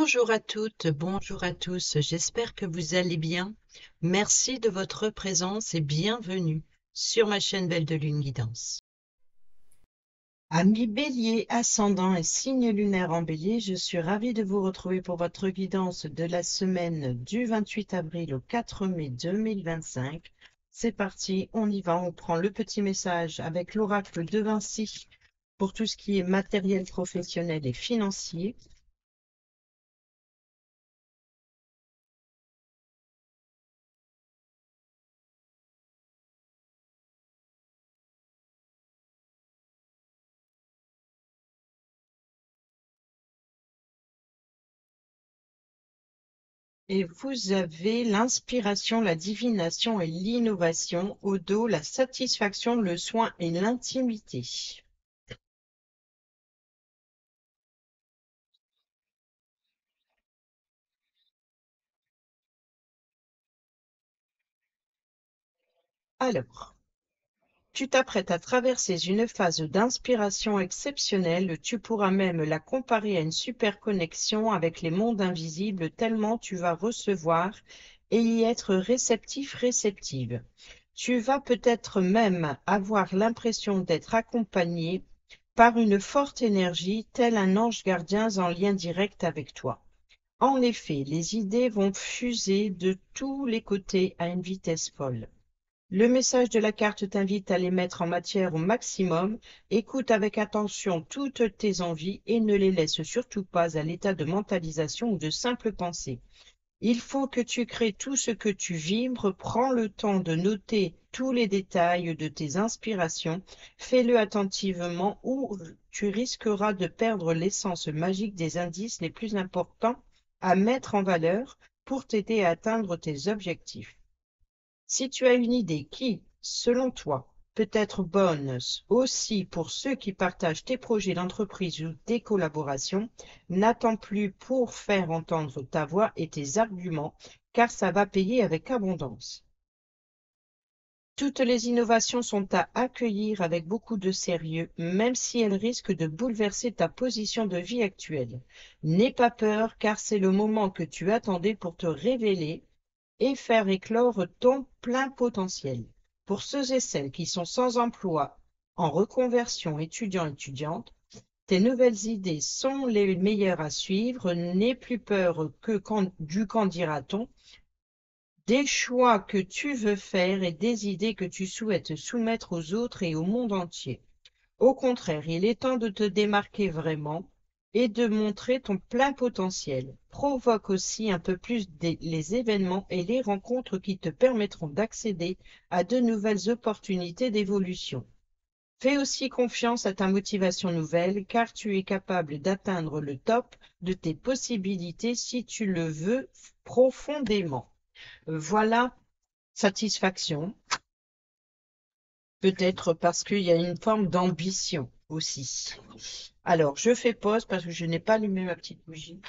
Bonjour à toutes, bonjour à tous, j'espère que vous allez bien. Merci de votre présence et bienvenue sur ma chaîne Belle de Lune Guidance. Amis Bélier, ascendant et signe lunaire en Bélier, je suis ravie de vous retrouver pour votre guidance de la semaine du 28 avril au 4 mai 2025. C'est parti, on y va, on prend le petit message avec l'oracle de Vinci pour tout ce qui est matériel professionnel et financier. Et vous avez l'inspiration, la divination et l'innovation. Au dos, la satisfaction, le soin et l'intimité. Alors, tu t'apprêtes à traverser une phase d'inspiration exceptionnelle. Tu pourras même la comparer à une super connexion avec les mondes invisibles tellement tu vas recevoir et y être réceptif, réceptive. Tu vas peut-être même avoir l'impression d'être accompagné par une forte énergie, tel un ange gardien en lien direct avec toi. En effet, les idées vont fuser de tous les côtés à une vitesse folle. Le message de la carte t'invite à les mettre en matière au maximum. Écoute avec attention toutes tes envies et ne les laisse surtout pas à l'état de mentalisation ou de simple pensée. Il faut que tu crées tout ce que tu vibres, prends le temps de noter tous les détails de tes inspirations, fais-le attentivement ou tu risqueras de perdre l'essence magique des indices les plus importants à mettre en valeur pour t'aider à atteindre tes objectifs. Si tu as une idée qui, selon toi, peut être bonne aussi pour ceux qui partagent tes projets d'entreprise ou des collaborations, n'attends plus pour faire entendre ta voix et tes arguments, car ça va payer avec abondance. Toutes les innovations sont à accueillir avec beaucoup de sérieux, même si elles risquent de bouleverser ta position de vie actuelle. N'aie pas peur, car c'est le moment que tu attendais pour te révéler et faire éclore ton plein potentiel. Pour ceux et celles qui sont sans emploi, en reconversion étudiant-étudiante, tes nouvelles idées sont les meilleures à suivre. N'aie plus peur du qu'en dira-t-on, des choix que tu veux faire et des idées que tu souhaites soumettre aux autres et au monde entier. Au contraire, il est temps de te démarquer vraiment et de montrer ton plein potentiel. Provoque aussi un peu plus les événements et les rencontres qui te permettront d'accéder à de nouvelles opportunités d'évolution. Fais aussi confiance à ta motivation nouvelle car tu es capable d'atteindre le top de tes possibilités si tu le veux profondément. Voilà, satisfaction. Peut-être parce qu'il y a une forme d'ambition aussi. Alors, je fais pause parce que je n'ai pas allumé ma petite bougie.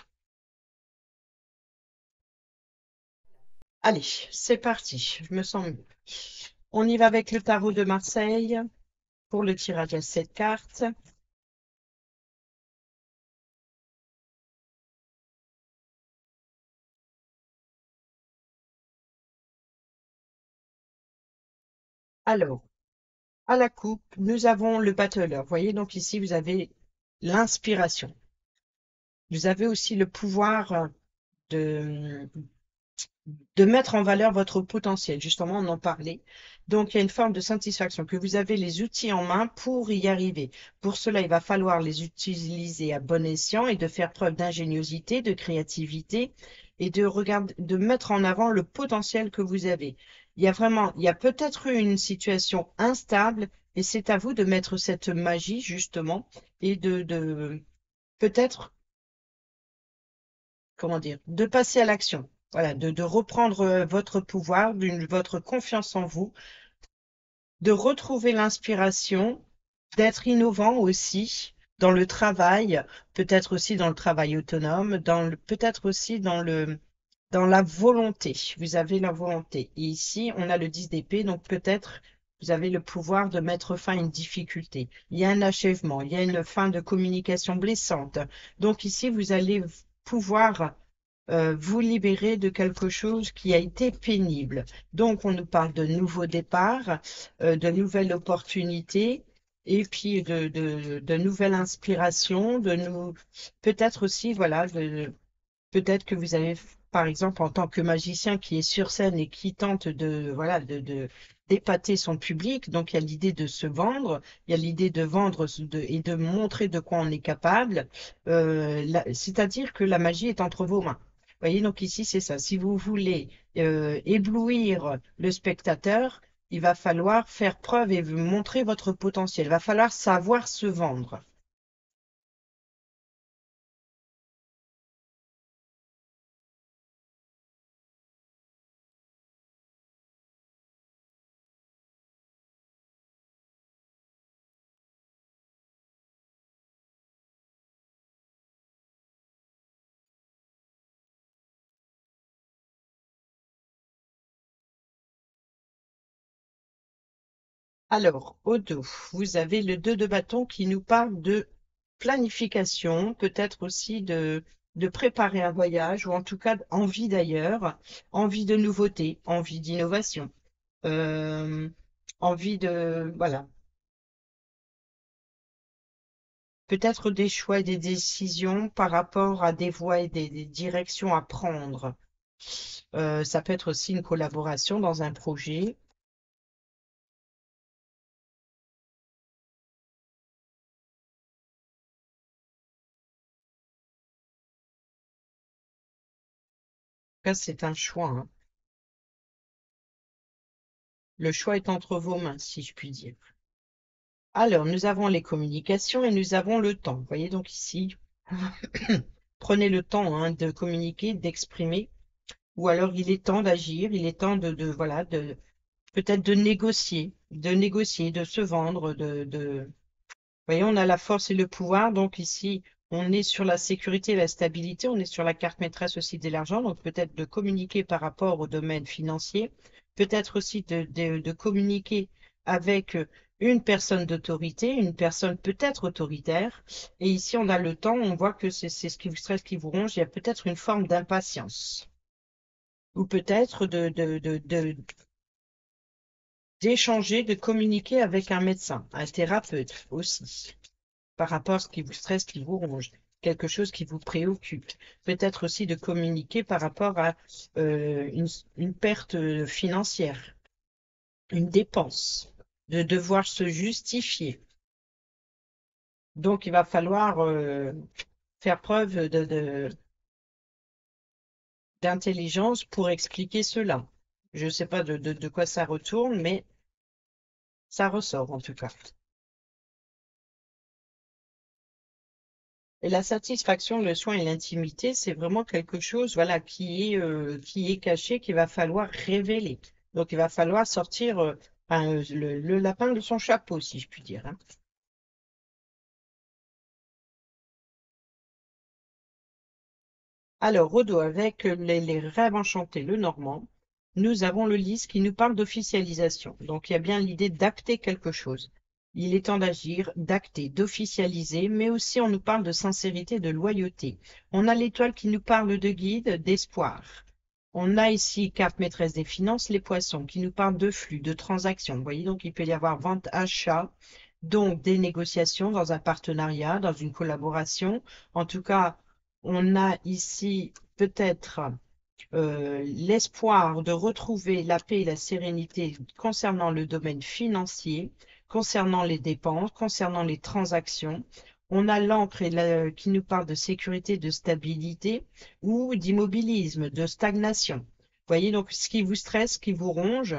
Allez, c'est parti, je me sens mieux. On y va avec le tarot de Marseille pour le tirage à 7 cartes. Alors, à la coupe, nous avons le battleur. Vous voyez, donc ici, vous avez l'inspiration. Vous avez aussi le pouvoir de, de mettre en valeur votre potentiel. Justement, on en parlait. Donc, il y a une forme de satisfaction que vous avez les outils en main pour y arriver. Pour cela, il va falloir les utiliser à bon escient et de faire preuve d'ingéniosité, de créativité et de mettre en avant le potentiel que vous avez. Il y a peut-être eu une situation instable et c'est à vous de mettre cette magie, justement, et de peut-être comment dire, de passer à l'action. Voilà, de reprendre votre pouvoir, votre confiance en vous, de retrouver l'inspiration, d'être innovant aussi dans le travail, peut-être aussi dans le travail autonome, peut-être aussi dans la volonté. Vous avez la volonté. Et ici, on a le 10 d'épée, donc peut-être vous avez le pouvoir de mettre fin à une difficulté. Il y a un achèvement, il y a une fin de communication blessante. Donc ici, vous allez pouvoir vous libérer de quelque chose qui a été pénible. Donc, on nous parle de nouveaux départs, de nouvelles opportunités, et puis de nouvelles inspirations, peut-être aussi, voilà, peut-être que vous avez, par exemple, en tant que magicien qui est sur scène et qui tente voilà, d'épater son public, donc il y a l'idée de se vendre, il y a l'idée de vendre et de montrer de quoi on est capable, c'est-à-dire que la magie est entre vos mains. Vous voyez, donc ici, c'est ça. Si vous voulez éblouir le spectateur, il va falloir faire preuve et vous montrer votre potentiel. Il va falloir savoir se vendre. Alors, au dos, vous avez le 2 de bâton qui nous parle de planification, peut-être aussi de préparer un voyage, ou en tout cas envie d'ailleurs, envie de nouveauté, envie d'innovation, euh, envie de, voilà, peut-être des choix et des décisions par rapport à des voies et des directions à prendre. Ça peut être aussi une collaboration dans un projet. Ça, c'est un choix, hein. Le choix est entre vos mains, si je puis dire. Alors, nous avons les communications et nous avons le temps. Vous voyez donc ici, prenez le temps hein, de communiquer, d'exprimer, ou alors il est temps d'agir, il est temps voilà, peut-être de négocier, de se vendre, Vous voyez, on a la force et le pouvoir, donc ici, on est sur la sécurité et la stabilité, on est sur la carte maîtresse aussi de l'argent, donc peut-être de communiquer par rapport au domaine financier, peut-être aussi de communiquer avec une personne d'autorité, une personne peut-être autoritaire. Et ici, on a le temps, on voit que c'est ce qui vous stresse, qui vous ronge, il y a peut-être une forme d'impatience. Ou peut-être d'échanger, de communiquer avec un médecin, un thérapeute aussi par rapport à ce qui vous stresse, qui vous ronge, quelque chose qui vous préoccupe. Peut-être aussi de communiquer par rapport à une perte financière, une dépense, de devoir se justifier. Donc, il va falloir faire preuve d'intelligence pour expliquer cela. Je ne sais pas de quoi ça retourne, mais ça ressort en tout cas. Et la satisfaction, le soin et l'intimité, c'est vraiment quelque chose, voilà, qui est caché, qu'il va falloir révéler. Donc, il va falloir sortir enfin, le lapin de son chapeau, si je puis dire, hein. Alors, Rodo, avec les rêves enchantés, le normand, nous avons le lys qui nous parle d'officialisation. Donc, il y a bien l'idée d'acter quelque chose. Il est temps d'agir, d'acter, d'officialiser, mais aussi on nous parle de sincérité, de loyauté. On a l'étoile qui nous parle de guide, d'espoir. On a ici carte maîtresse des finances, les poissons, qui nous parlent de flux, de transactions. Vous voyez, donc il peut y avoir vente, achat, donc des négociations dans un partenariat, dans une collaboration. En tout cas, on a ici peut-être l'espoir de retrouver la paix et la sérénité concernant le domaine financier, concernant les dépenses, concernant les transactions. On a l'encre qui nous parle de sécurité, de stabilité ou d'immobilisme, de stagnation. Vous voyez, donc ce qui vous stresse, ce qui vous ronge,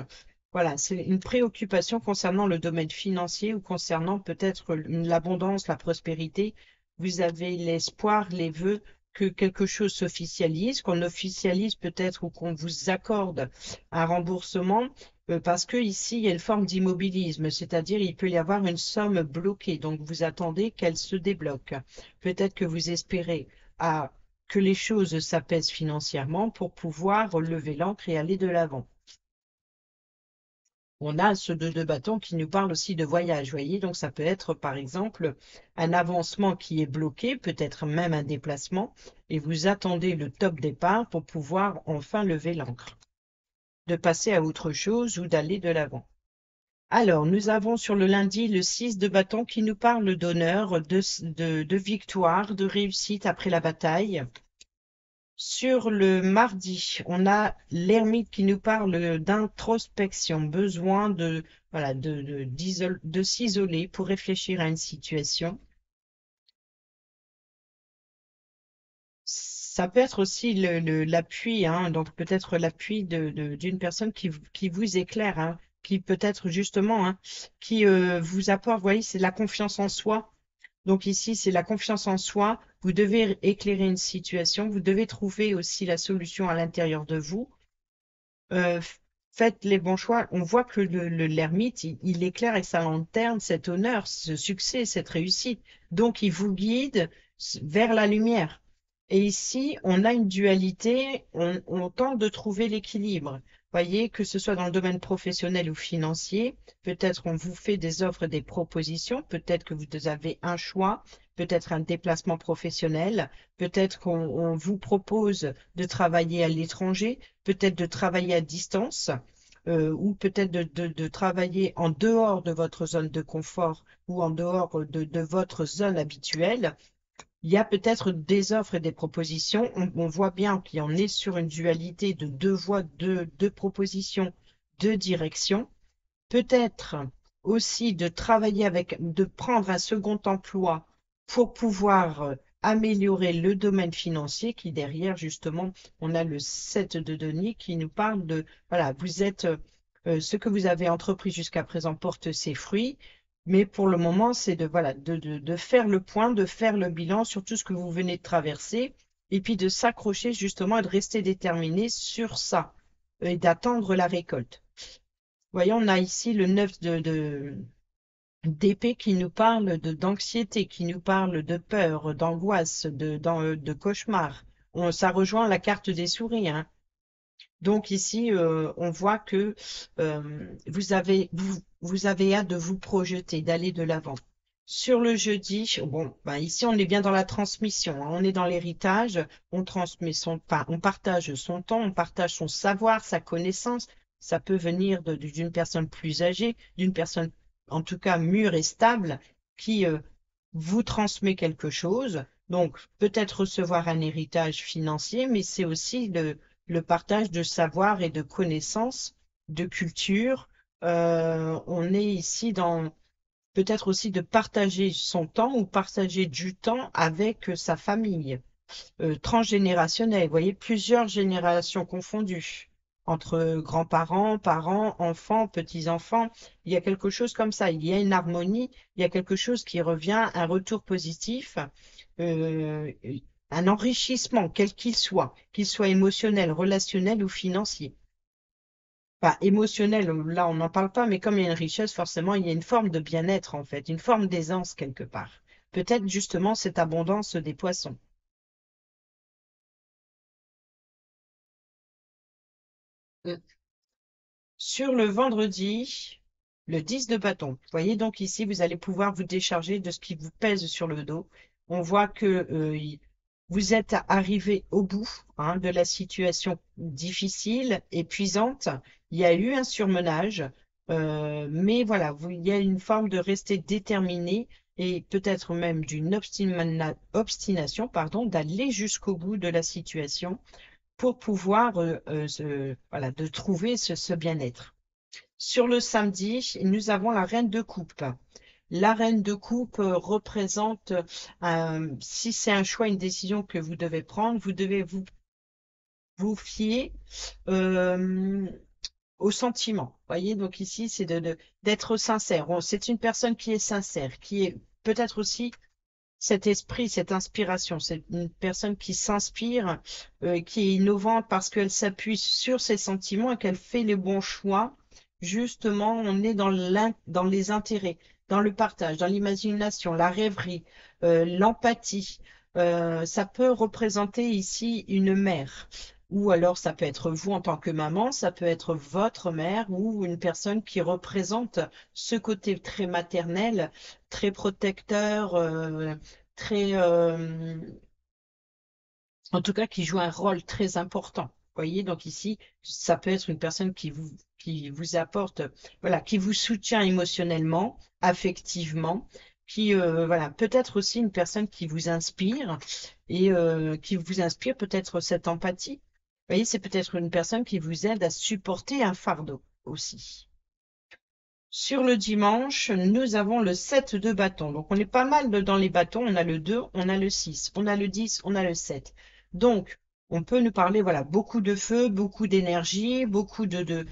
voilà, c'est une préoccupation concernant le domaine financier ou concernant peut-être l'abondance, la prospérité. Vous avez l'espoir, les vœux que quelque chose s'officialise, qu'on officialise peut-être ou qu'on vous accorde un remboursement, parce que ici il y a une forme d'immobilisme, c'est-à-dire il peut y avoir une somme bloquée, donc vous attendez qu'elle se débloque. Peut-être que vous espérez que les choses s'apaisent financièrement pour pouvoir lever l'ancre et aller de l'avant. On a ce deux de bâton qui nous parle aussi de voyage, voyez, donc ça peut être par exemple un avancement qui est bloqué, peut-être même un déplacement, et vous attendez le top départ pour pouvoir enfin lever l'ancre, de passer à autre chose ou d'aller de l'avant. Alors, nous avons sur le lundi le 6 de bâton qui nous parle d'honneur, de victoire, de réussite après la bataille. Sur le mardi, on a l'ermite qui nous parle d'introspection, besoin voilà, de s'isoler pour réfléchir à une situation. Ça peut être aussi l'appui, hein, donc peut-être l'appui d'une personne qui vous éclaire, hein, qui peut-être justement, hein, qui vous apporte, vous voyez, c'est la confiance en soi. Donc ici, c'est la confiance en soi. Vous devez éclairer une situation, vous devez trouver aussi la solution à l'intérieur de vous. Euh, faites les bons choix. On voit que l'ermite, il éclaire avec sa lanterne cet honneur, ce succès, cette réussite. Donc, il vous guide vers la lumière. Et ici, on a une dualité, on tente de trouver l'équilibre. Voyez, que ce soit dans le domaine professionnel ou financier, peut-être on vous fait des offres, des propositions, peut-être que vous avez un choix, peut-être un déplacement professionnel, peut-être qu'on vous propose de travailler à l'étranger, peut-être de travailler à distance, ou peut-être de travailler en dehors de votre zone de confort ou en dehors de votre zone habituelle. Il y a peut-être des offres et des propositions. On voit bien qu'il y en est sur une dualité de deux voies, deux propositions, deux directions. Peut-être aussi de travailler avec, de prendre un second emploi pour pouvoir améliorer le domaine financier qui derrière, justement, on a le 7 de denier qui nous parle de, voilà, vous êtes, ce que vous avez entrepris jusqu'à présent porte ses fruits, mais pour le moment, c'est de, voilà, de faire le point, de faire le bilan sur tout ce que vous venez de traverser, et puis de s'accrocher justement et de rester déterminé sur ça, et d'attendre la récolte. Voyons, on a ici le 9 d'épée qui nous parle d'anxiété, qui nous parle de peur, d'angoisse, de cauchemar. Ça rejoint la carte des souris, hein. Donc ici, on voit que vous avez hâte de vous projeter, d'aller de l'avant. Sur le jeudi, bon, ben ici on est bien dans la transmission, hein, on est dans l'héritage, on transmet enfin, on partage son temps, on partage son savoir, sa connaissance. Ça peut venir d'une personne plus âgée, d'une personne en tout cas mûre et stable, qui vous transmet quelque chose. Donc peut-être recevoir un héritage financier, mais c'est aussi le partage de savoir et de connaissances, de culture. On est ici dans peut-être aussi de partager son temps ou partager du temps avec sa famille, transgénérationnelle, vous voyez, plusieurs générations confondues, entre grands-parents, parents, enfants, petits-enfants, il y a quelque chose comme ça, il y a une harmonie, il y a quelque chose qui revient, un retour positif, euh, un enrichissement, quel qu'il soit émotionnel, relationnel ou financier. Pas émotionnel, là on n'en parle pas, mais comme il y a une richesse, forcément il y a une forme de bien-être en fait, une forme d'aisance quelque part. Peut-être justement cette abondance des poissons. Mm. Sur le vendredi, le 10 de bâton. Vous voyez donc ici, vous allez pouvoir vous décharger de ce qui vous pèse sur le dos. On voit que vous êtes arrivé au bout, hein, de la situation difficile, épuisante. Il y a eu un surmenage, mais voilà, il y a une forme de rester déterminé et peut-être même d'une obstination, pardon, d'aller jusqu'au bout de la situation pour pouvoir voilà, de trouver ce bien-être. Sur le samedi, nous avons la reine de coupe. La reine de coupe représente, si c'est un choix, une décision que vous devez prendre, vous devez vous fier euh, au sentiment. Voyez, donc ici, c'est d'être sincère. C'est une personne qui est sincère, qui est peut-être aussi cet esprit, cette inspiration. C'est une personne qui s'inspire, qui est innovante parce qu'elle s'appuie sur ses sentiments et qu'elle fait les bons choix. Justement, on est dans les intérêts, dans le partage, dans l'imagination, la rêverie, l'empathie. Ça peut représenter ici une mère. ou alors ça peut être vous en tant que maman, ça peut être votre mère ou une personne qui représente ce côté très maternel, très protecteur, très, en tout cas qui joue un rôle très important. Vous voyez, donc ici, ça peut être une personne qui vous apporte, voilà, qui vous soutient émotionnellement, affectivement, qui, voilà, peut-être aussi une personne qui vous inspire et qui vous inspire peut-être cette empathie. Vous voyez, c'est peut-être une personne qui vous aide à supporter un fardeau aussi. Sur le dimanche, nous avons le 7 de bâton. Donc, on est pas mal dans les bâtons. On a le 2, on a le 6, on a le 10, on a le 7. Donc, on peut nous parler, voilà, beaucoup de feu, beaucoup d'énergie, beaucoup de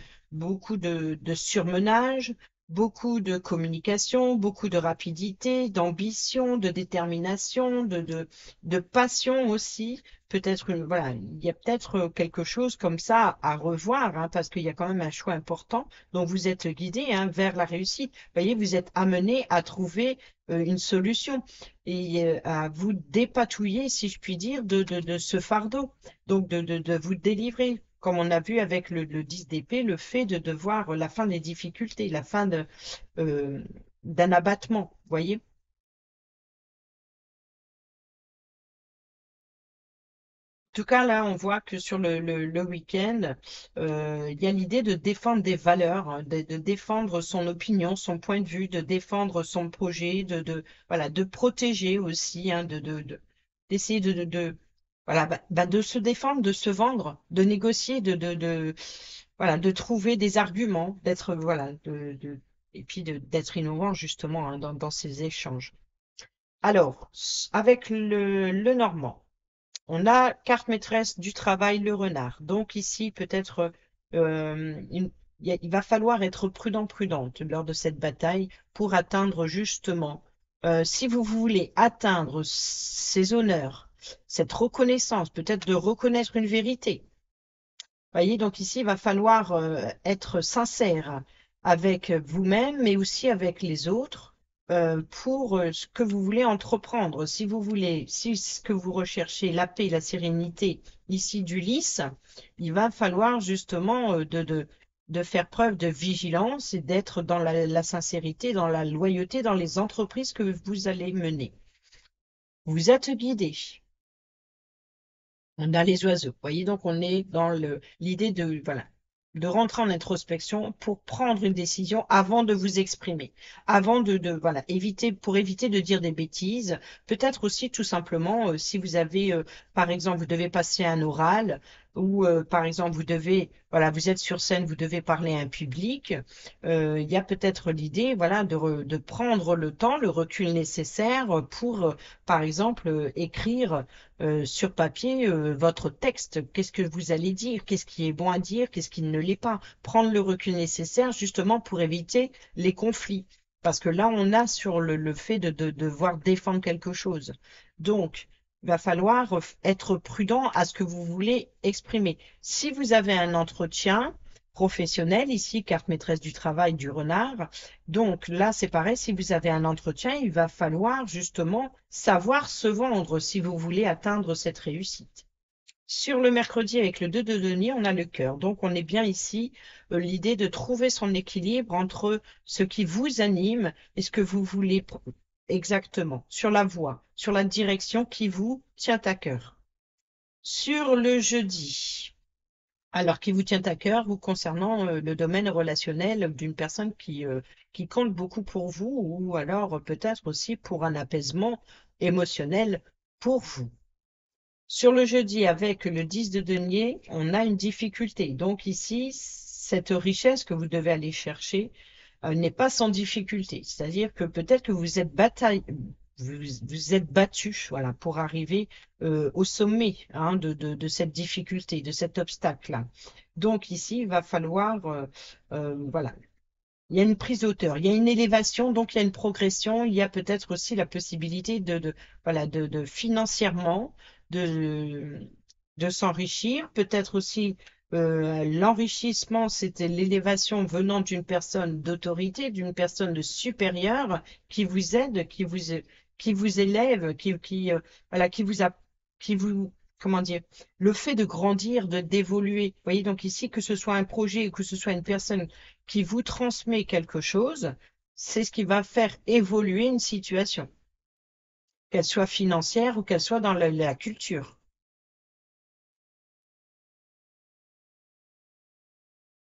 surmenage, beaucoup de communication, beaucoup de rapidité, d'ambition, de détermination, de passion aussi. Peut-être, voilà, il y a peut-être quelque chose comme ça à revoir, hein, parce qu'il y a quand même un choix important. Donc, vous êtes guidé, hein, vers la réussite. Vous voyez, vous êtes amené à trouver une solution et à vous dépatouiller, si je puis dire, de ce fardeau. Donc, de vous délivrer. Comme on a vu avec le 10 d'épée, le fait de voir la fin des difficultés, la fin euh, d'un abattement. Vous voyez? Tout cas, là, on voit que sur le week-end, il y a l'idée de défendre des valeurs, hein, de défendre son opinion, son point de vue, de défendre son projet, voilà, de protéger aussi, hein, d'essayer voilà, de se défendre, de se vendre, de négocier, voilà, de trouver des arguments, d'être, voilà, et puis d'être innovant justement, hein, dans ces échanges. Alors, avec le normand. On a carte maîtresse du travail, le renard. Donc ici, peut-être, il va falloir être prudent, prudente lors de cette bataille pour atteindre justement, si vous voulez atteindre ces honneurs, cette reconnaissance, peut-être de reconnaître une vérité. Voyez, donc ici, il va falloir être sincère avec vous-même, mais aussi avec les autres, pour ce que vous voulez entreprendre. Si vous voulez, si ce que vous recherchez, la paix, la sérénité, ici d'Ulysse, il va falloir justement de faire preuve de vigilance et d'être dans la sincérité, dans la loyauté, dans les entreprises que vous allez mener. Vous êtes guidé. On a les oiseaux. Vous voyez, donc on est dans l'idée de, voilà, de rentrer en introspection pour prendre une décision avant de vous exprimer, avant voilà, pour éviter de dire des bêtises. Peut-être aussi tout simplement, si vous avez, par exemple, vous devez passer un oral ou, par exemple, voilà, vous êtes sur scène, vous devez parler à un public. Il y a peut-être l'idée, voilà, de prendre le temps, le recul nécessaire pour, par exemple, écrire sur papier votre texte. Qu'est-ce que vous allez dire? Qu'est-ce qui est bon à dire? Qu'est-ce qui ne l'est pas? Prendre le recul nécessaire justement pour éviter les conflits. Parce que là, on a sur le fait de devoir défendre quelque chose. Donc, il va falloir être prudent à ce que vous voulez exprimer. Si vous avez un entretien professionnel, ici, carte maîtresse du travail du renard, donc là, c'est pareil, si vous avez un entretien, il va falloir justement savoir se vendre si vous voulez atteindre cette réussite. Sur le mercredi, avec le 2 de denier, on a le cœur. Donc, on est bien ici, l'idée de trouver son équilibre entre ce qui vous anime et ce que vous voulez exactement, sur la voie, sur la direction qui vous tient à cœur. Sur le jeudi, alors, qui vous tient à cœur, vous concernant le domaine relationnel d'une personne qui compte beaucoup pour vous, ou alors peut-être aussi pour un apaisement émotionnel pour vous. Sur le jeudi, avec le 10 de denier, on a une difficulté. Donc ici, cette richesse que vous devez aller chercher n'est pas sans difficulté. C'est-à-dire que peut-être que vous êtes battu, voilà, pour arriver au sommet, hein, de cette difficulté, de cet obstacle-là. Donc ici, il va falloir, voilà, il y a une prise de hauteur, il y a une élévation, donc il y a une progression, il y a peut-être aussi la possibilité voilà, de financièrement, de, de s'enrichir, peut-être aussi l'enrichissement, c'était l'élévation venant d'une personne d'autorité, d'une personne de supérieure qui vous aide, qui vous élève, voilà, qui vous comment dire, le fait de grandir, d'évoluer. Vous voyez, donc ici, que ce soit un projet ou que ce soit une personne qui vous transmet quelque chose, c'est ce qui va faire évoluer une situation, qu'elle soit financière ou qu'elle soit dans la culture.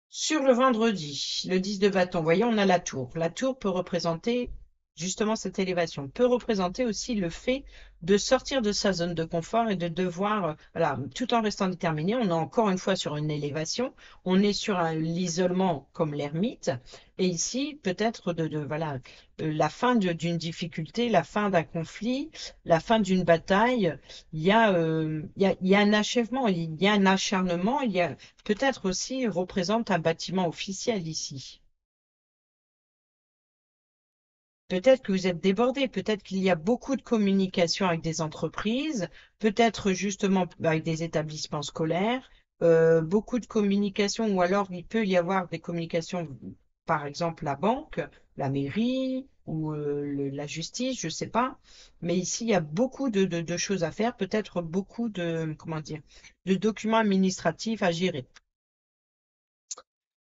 Sur le vendredi, le 10 de bâton, vous voyez, on a la tour. La tour peut représenter justement cette élévation, peut représenter aussi le fait de sortir de sa zone de confort et de devoir, voilà, tout en restant déterminé, on est encore une fois sur une élévation, on est sur l'isolement comme l'ermite, et ici peut-être voilà, la fin d'une difficulté, la fin d'un conflit, la fin d'une bataille, il y a un achèvement, il y a un acharnement, il y a peut-être aussi représente un bâtiment officiel ici. Peut-être que vous êtes débordé, peut-être qu'il y a beaucoup de communication avec des entreprises, peut-être justement avec des établissements scolaires, beaucoup de communication, ou alors il peut y avoir des communications, par exemple la banque, la mairie ou la justice, je sais pas. Mais ici, il y a beaucoup de choses à faire, peut-être beaucoup de, comment dire, de documents administratifs à gérer.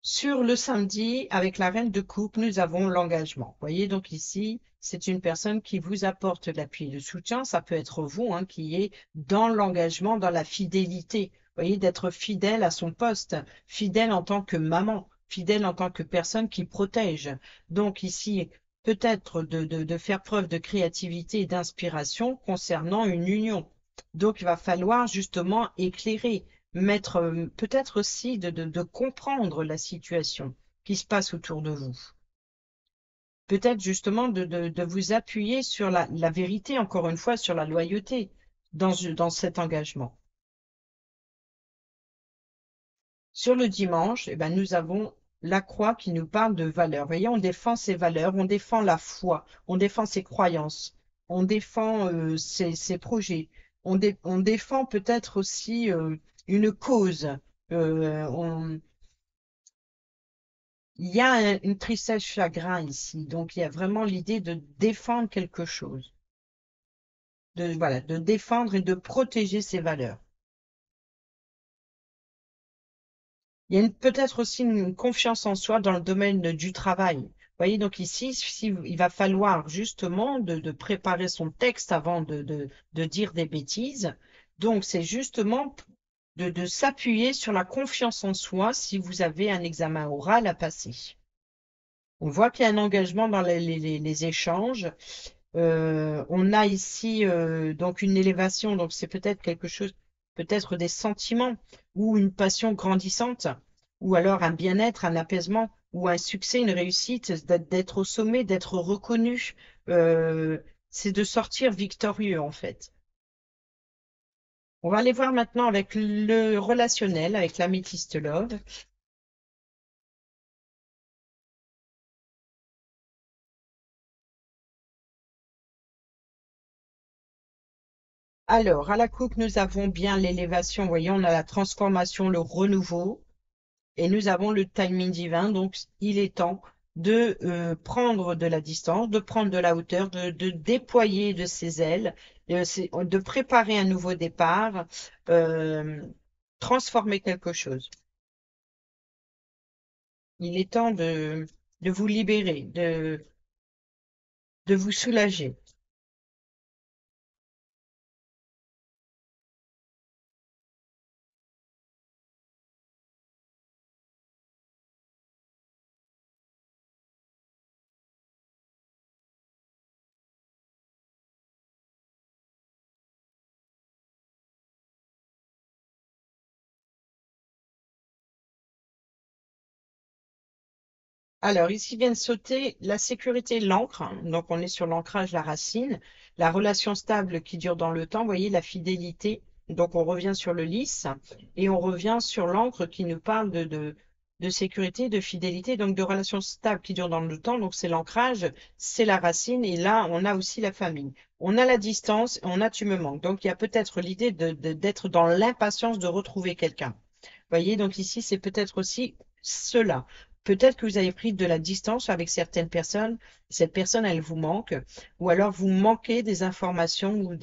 Sur le samedi, avec la reine de coupe, nous avons l'engagement. Vous voyez, donc ici, c'est une personne qui vous apporte l'appui et le soutien. Ça peut être vous, hein, qui est dans l'engagement, dans la fidélité. Vous voyez, d'être fidèle à son poste, fidèle en tant que maman, fidèle en tant que personne qui protège. Donc ici, peut-être de faire preuve de créativité et d'inspiration concernant une union. Donc, il va falloir justement éclairer, mettre, peut-être aussi de comprendre la situation qui se passe autour de vous. Peut-être justement de vous appuyer sur la vérité, encore une fois, sur la loyauté dans cet engagement. Sur le dimanche, eh ben, nous avons la croix qui nous parle de valeurs. Vous voyez, on défend ses valeurs, on défend la foi, on défend ses croyances, on défend ses projets, on défend peut-être aussi une cause. On, il y a une tristesse chagrin ici, donc il y a vraiment l'idée de défendre quelque chose, voilà, de défendre et de protéger ses valeurs. Il y a peut-être aussi une confiance en soi dans le domaine du travail. Vous voyez, donc ici, il va falloir justement de préparer son texte avant de dire des bêtises. Donc, c'est justement de s'appuyer sur la confiance en soi si vous avez un examen oral à passer. On voit qu'il y a un engagement dans les échanges. On a ici donc une élévation, donc c'est peut-être quelque chose, peut-être des sentiments ou une passion grandissante, ou alors un bien-être, un apaisement, ou un succès, une réussite, d'être au sommet, d'être reconnu. C'est de sortir victorieux en fait. On va aller voir maintenant avec le relationnel, avec l'améthyste love. Alors, à la coupe, nous avons bien l'élévation, vous voyez, on a la transformation, le renouveau. Et nous avons le timing divin, donc il est temps de prendre de la distance, de prendre de la hauteur, de déployer de ses ailes, de préparer un nouveau départ, euh, transformer quelque chose. Il est temps de vous libérer, de vous soulager. Alors, ici vient de sauter la sécurité, l'encre. Donc, on est sur l'ancrage, la racine. La relation stable qui dure dans le temps. Vous voyez, la fidélité. Donc, on revient sur le lys et on revient sur l'encre qui nous parle de sécurité, de fidélité, donc de relation stable qui dure dans le temps. Donc, c'est l'ancrage, c'est la racine. Et là, on a aussi la famille. On a la distance, on a tu me manques. Donc, il y a peut-être l'idée d'être dans l'impatience de retrouver quelqu'un. Vous voyez, donc ici, c'est peut-être aussi cela. Peut-être que vous avez pris de la distance avec certaines personnes, cette personne, elle vous manque, ou alors vous manquez des informations ou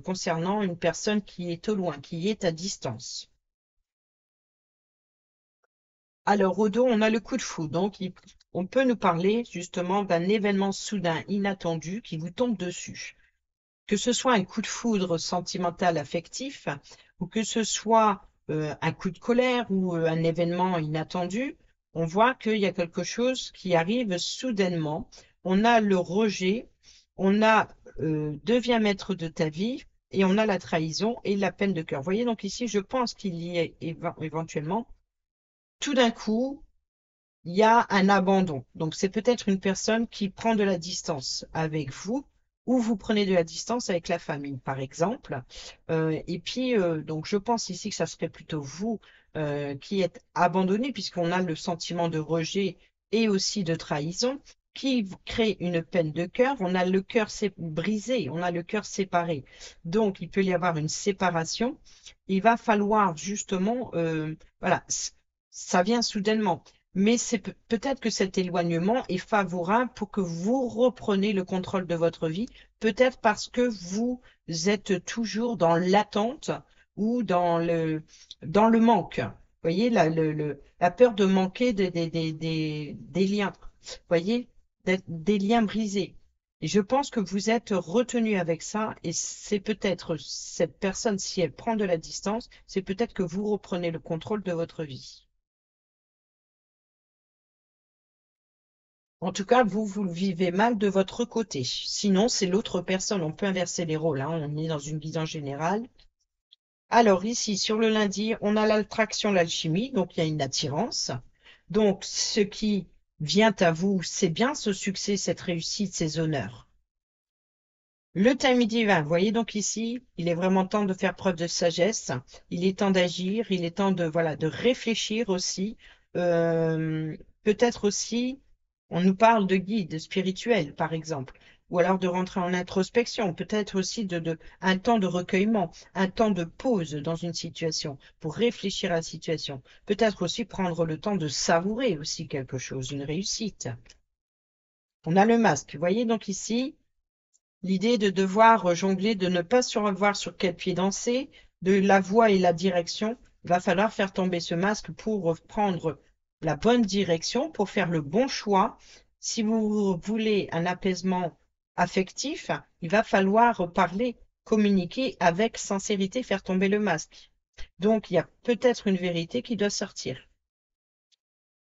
concernant une personne qui est au loin, qui est à distance. Alors, au dos, on a le coup de foudre. Donc, on peut nous parler justement d'un événement soudain, inattendu, qui vous tombe dessus. Que ce soit un coup de foudre sentimental affectif, ou que ce soit un coup de colère ou un événement inattendu, on voit qu'il y a quelque chose qui arrive soudainement. On a le rejet, on a deviens maître de ta vie, et on a la trahison et la peine de cœur. Vous voyez, donc ici, je pense qu'il y est éventuellement, tout d'un coup, il y a un abandon. Donc, c'est peut-être une personne qui prend de la distance avec vous ou vous prenez de la distance avec la famille, par exemple. Et puis, donc, je pense ici que ça serait plutôt vous qui êtes abandonné puisqu'on a le sentiment de rejet et aussi de trahison qui crée une peine de cœur. On a le cœur brisé, on a le cœur séparé. Donc, il peut y avoir une séparation. Il va falloir justement, voilà, ça vient soudainement. Mais c'est peut-être que cet éloignement est favorable pour que vous repreniez le contrôle de votre vie, peut-être parce que vous êtes toujours dans l'attente ou dans le manque. Vous voyez, la peur de manquer des liens. Vous voyez, des liens brisés. Et je pense que vous êtes retenu avec ça et c'est peut-être cette personne, si elle prend de la distance, c'est peut-être que vous reprenez le contrôle de votre vie. En tout cas, vous le vivez mal de votre côté. Sinon, c'est l'autre personne. On peut inverser les rôles, hein. On est dans une guidance générale. Alors ici, sur le lundi, on a l'attraction, l'alchimie. Donc, il y a une attirance. Donc, ce qui vient à vous, c'est bien ce succès, cette réussite, ces honneurs. Le time divin, vous voyez donc ici, il est vraiment temps de faire preuve de sagesse. Il est temps d'agir. Il est temps de, voilà, de réfléchir aussi. Euh, Peut-être aussi, on nous parle de guide spirituel, par exemple, ou alors de rentrer en introspection. Peut-être aussi un temps de recueillement, un temps de pause dans une situation pour réfléchir à la situation. Peut-être aussi prendre le temps de savourer aussi quelque chose, une réussite. On a le masque. Vous voyez donc ici. L'idée de devoir jongler, de ne pas savoir sur quel pied danser, de la voie et la direction, il va falloir faire tomber ce masque pour prendre la bonne direction, pour faire le bon choix. Si vous voulez un apaisement affectif, il va falloir parler, communiquer avec sincérité, faire tomber le masque. Donc, il y a peut-être une vérité qui doit sortir.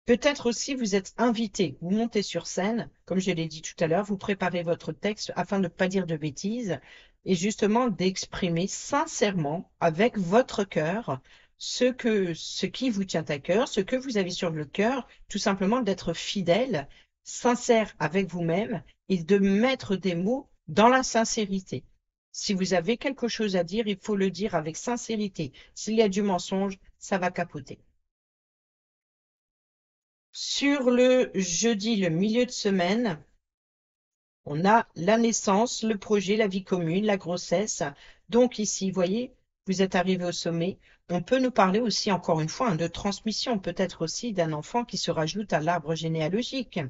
Peut-être aussi vous êtes invité, vous montez sur scène, comme je l'ai dit tout à l'heure, vous préparez votre texte afin de ne pas dire de bêtises et justement d'exprimer sincèrement avec votre cœur ce qui vous tient à cœur, ce que vous avez sur le cœur, tout simplement d'être fidèle, sincère avec vous-même et de mettre des mots dans la sincérité. Si vous avez quelque chose à dire, il faut le dire avec sincérité. S'il y a du mensonge, ça va capoter. Sur le jeudi, le milieu de semaine, on a la naissance, le projet, la vie commune, la grossesse. Donc ici, vous voyez, vous êtes arrivé au sommet. On peut nous parler aussi, encore une fois, hein, de transmission, peut-être aussi d'un enfant qui se rajoute à l'arbre généalogique.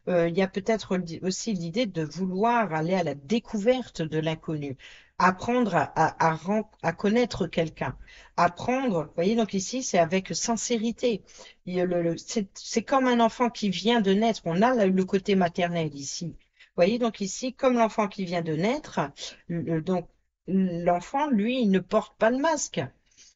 Il y a peut-être aussi l'idée de vouloir aller à la découverte de l'inconnu, apprendre à connaître quelqu'un, apprendre, vous voyez, donc ici, c'est avec sincérité. C'est comme un enfant qui vient de naître. On a le côté maternel ici voyez, donc ici, comme l'enfant qui vient de naître, donc l'enfant, lui, il ne porte pas le masque.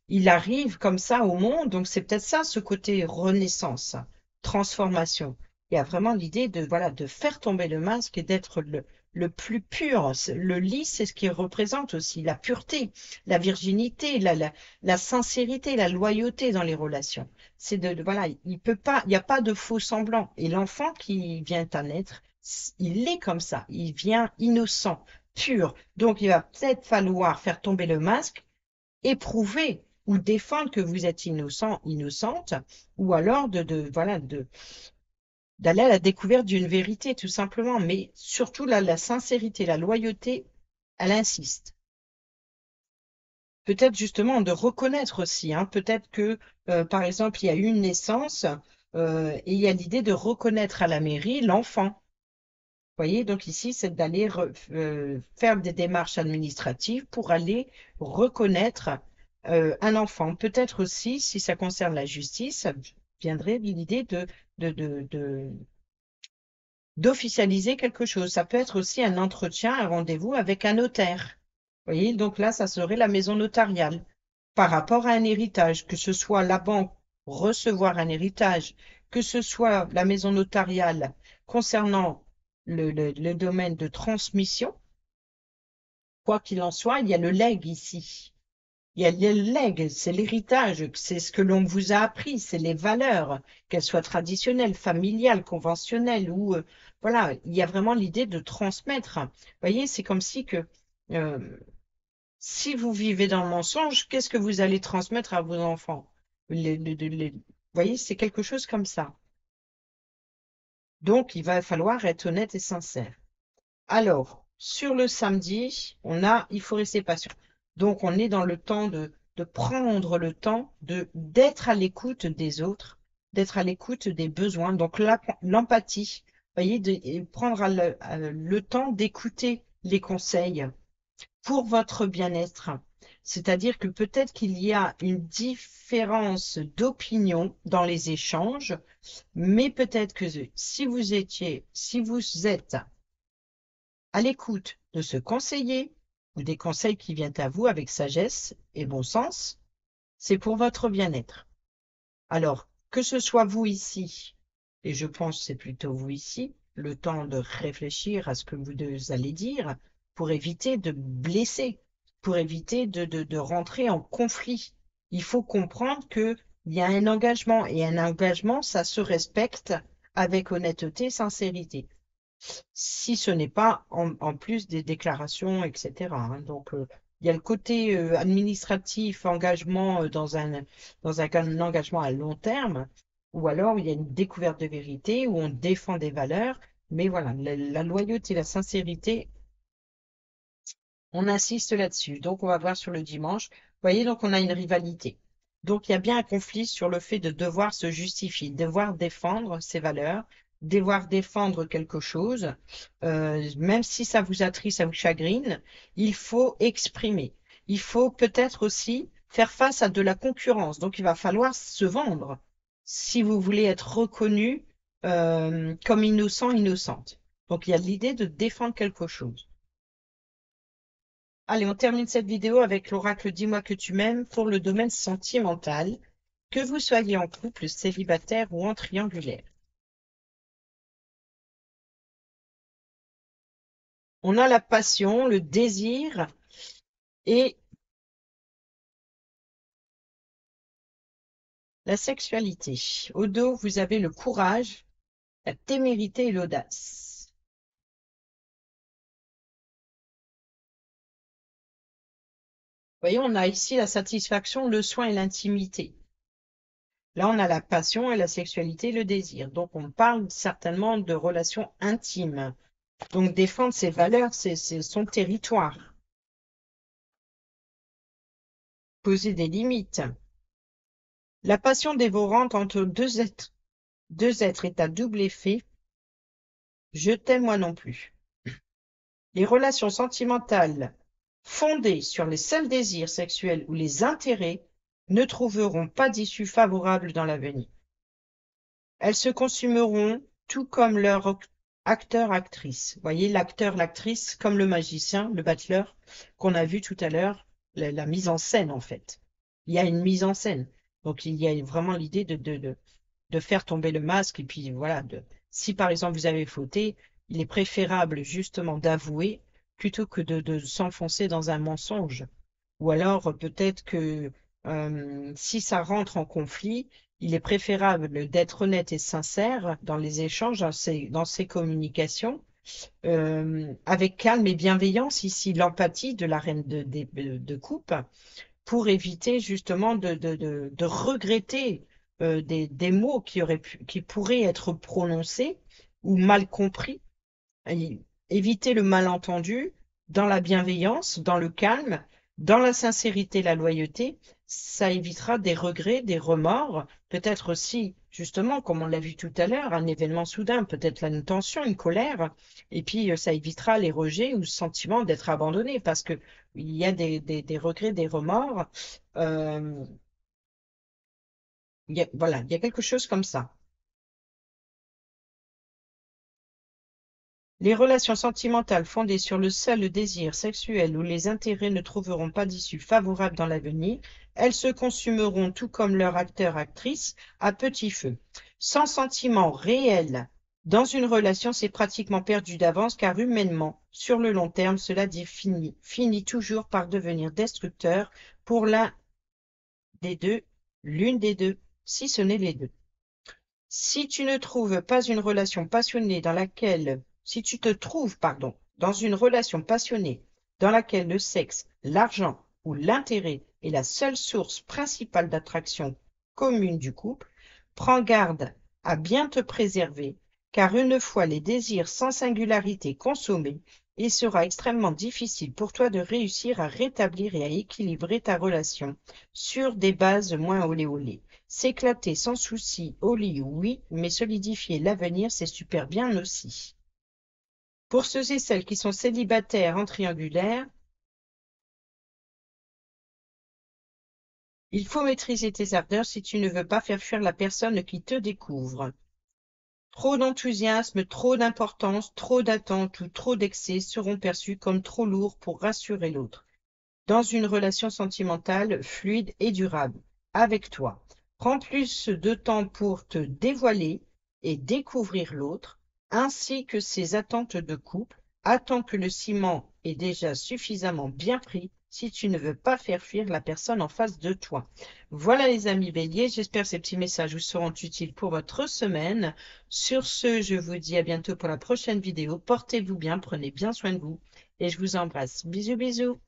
Il arrive comme ça au monde, donc c'est peut-être ça, ce côté renaissance, transformation. Il y a vraiment l'idée de, voilà, de faire tomber le masque et d'être le plus pur. Le lys, c'est ce qui représente aussi la pureté, la virginité, la sincérité, la loyauté dans les relations. C'est voilà, il peut pas, il n'y a pas de faux semblant. Et l'enfant qui vient à naître, il est comme ça. Il vient innocent, pur. Donc, il va peut-être falloir faire tomber le masque, éprouver ou défendre que vous êtes innocent, innocente, ou alors voilà, d'aller à la découverte d'une vérité, tout simplement. Mais surtout, la sincérité, la loyauté, elle insiste. Peut-être justement de reconnaître aussi, hein, peut-être que, par exemple, il y a eu une naissance, Et il y a l'idée de reconnaître à la mairie l'enfant. Vous voyez, donc ici, c'est d'aller faire des démarches administratives pour aller reconnaître un enfant. Peut-être aussi, si ça concerne la justice, ça viendrait de l'idée d'officialiser quelque chose. Ça peut être aussi un entretien, un rendez-vous avec un notaire. Vous voyez, donc là, ça serait la maison notariale par rapport à un héritage, que ce soit la banque recevoir un héritage, que ce soit la maison notariale concernant le domaine de transmission. Quoi qu'il en soit, il y a le legs ici. Il y a le legs, c'est l'héritage, c'est ce que l'on vous a appris, c'est les valeurs, qu'elles soient traditionnelles, familiales, conventionnelles, ou voilà, il y a vraiment l'idée de transmettre. Vous voyez, c'est comme si que euh, si vous vivez dans le mensonge, qu'est-ce que vous allez transmettre à vos enfants? Vous voyez, c'est quelque chose comme ça. Donc, il va falloir être honnête et sincère. Alors, sur le samedi, il faut rester patient. Donc, on est dans le temps de prendre le temps d'être à l'écoute des autres, d'être à l'écoute des besoins. Donc, l'empathie, voyez, et prendre le temps d'écouter les conseils pour votre bien-être. C'est-à-dire que peut-être qu'il y a une différence d'opinion dans les échanges, mais peut-être que si vous êtes à l'écoute de ce conseiller ou des conseils qui viennent à vous avec sagesse et bon sens, c'est pour votre bien-être. Alors, que ce soit vous ici, et je pense que c'est plutôt vous ici, le temps de réfléchir à ce que vous deux allez dire pour éviter de blesser, pour éviter de rentrer en conflit. Il faut comprendre qu'il y a un engagement et un engagement, ça se respecte avec honnêteté, sincérité si ce n'est pas en plus des déclarations, etc. hein. Donc, il y a le côté administratif, engagement dans un engagement à long terme, ou alors il y a une découverte de vérité où on défend des valeurs. Mais voilà, la loyauté, la sincérité, on insiste là-dessus. Donc, on va voir sur le dimanche. Vous voyez, donc on a une rivalité. Donc, il y a bien un conflit sur le fait de devoir se justifier, devoir défendre ses valeurs, devoir défendre quelque chose. Même si ça vous attriste, ça vous chagrine, il faut exprimer. Il faut peut-être aussi faire face à de la concurrence. Donc, il va falloir se vendre si vous voulez être reconnu comme innocent, innocente. Donc, il y a l'idée de défendre quelque chose. Allez, on termine cette vidéo avec l'oracle Dis-moi que tu m'aimes pour le domaine sentimental, que vous soyez en couple, célibataire ou en triangulaire. On a la passion, le désir et la sexualité. Au dos, vous avez le courage, la témérité et l'audace. Vous voyez, on a ici la satisfaction, le soin et l'intimité. Là, on a la passion et la sexualité et le désir. Donc, on parle certainement de relations intimes. Donc, défendre ses valeurs, c'est son territoire. Poser des limites. La passion dévorante entre deux êtres est à double effet. Je t'aime moi non plus. Les relations sentimentales fondées sur les seuls désirs sexuels ou les intérêts ne trouveront pas d'issue favorable dans l'avenir. Elles se consumeront tout comme leur acteur-actrice. Vous voyez, l'acteur, l'actrice, comme le magicien, le battleur, qu'on a vu tout à l'heure, la mise en scène en fait. Il y a une mise en scène. Donc il y a vraiment l'idée de faire tomber le masque et puis voilà, si par exemple vous avez fauté, il est préférable justement d'avouer plutôt que de s'enfoncer dans un mensonge. Ou alors peut-être que si ça rentre en conflit, il est préférable d'être honnête et sincère dans les échanges, dans ses communications, avec calme et bienveillance, ici l'empathie de la reine de coupe, pour éviter justement de regretter des mots qui pourraient être prononcés ou mal compris, et éviter le malentendu dans la bienveillance, dans le calme, dans la sincérité, la loyauté. ça évitera des regrets, des remords, peut-être aussi, justement, comme on l'a vu tout à l'heure, un événement soudain, peut-être là, une tension, une colère, et puis ça évitera les rejets ou le sentiment d'être abandonné, parce que il y a des regrets, des remords, euh, voilà, il y a quelque chose comme ça. Les relations sentimentales fondées sur le seul désir sexuel où les intérêts ne trouveront pas d'issue favorable dans l'avenir, elles se consumeront tout comme leur acteur-actrice à petit feu. Sans sentiment réel dans une relation, c'est pratiquement perdu d'avance car humainement, sur le long terme, cela finit toujours par devenir destructeur pour l'un des deux, l'une des deux, si ce n'est les deux. Si tu ne trouves pas une relation passionnée dans laquelle, si tu te trouves, pardon, dans une relation passionnée dans laquelle le sexe, l'argent ou l'intérêt est la seule source principale d'attraction commune du couple, prends garde à bien te préserver, car une fois les désirs sans singularité consommés, il sera extrêmement difficile pour toi de réussir à rétablir et à équilibrer ta relation sur des bases moins olé olé. S'éclater sans souci au lit, oui, mais solidifier l'avenir, c'est super bien aussi. Pour ceux et celles qui sont célibataires en triangulaire, il faut maîtriser tes ardeurs si tu ne veux pas faire fuir la personne qui te découvre. Trop d'enthousiasme, trop d'importance, trop d'attente ou trop d'excès seront perçus comme trop lourds pour rassurer l'autre. Dans une relation sentimentale fluide et durable avec toi, prends plus de temps pour te dévoiler et découvrir l'autre, ainsi que ses attentes de couple. Attends que le ciment est déjà suffisamment bien pris si tu ne veux pas faire fuir la personne en face de toi. Voilà les amis béliers, j'espère que ces petits messages vous seront utiles pour votre semaine. Sur ce, je vous dis à bientôt pour la prochaine vidéo. Portez-vous bien, prenez bien soin de vous et je vous embrasse. Bisous bisous.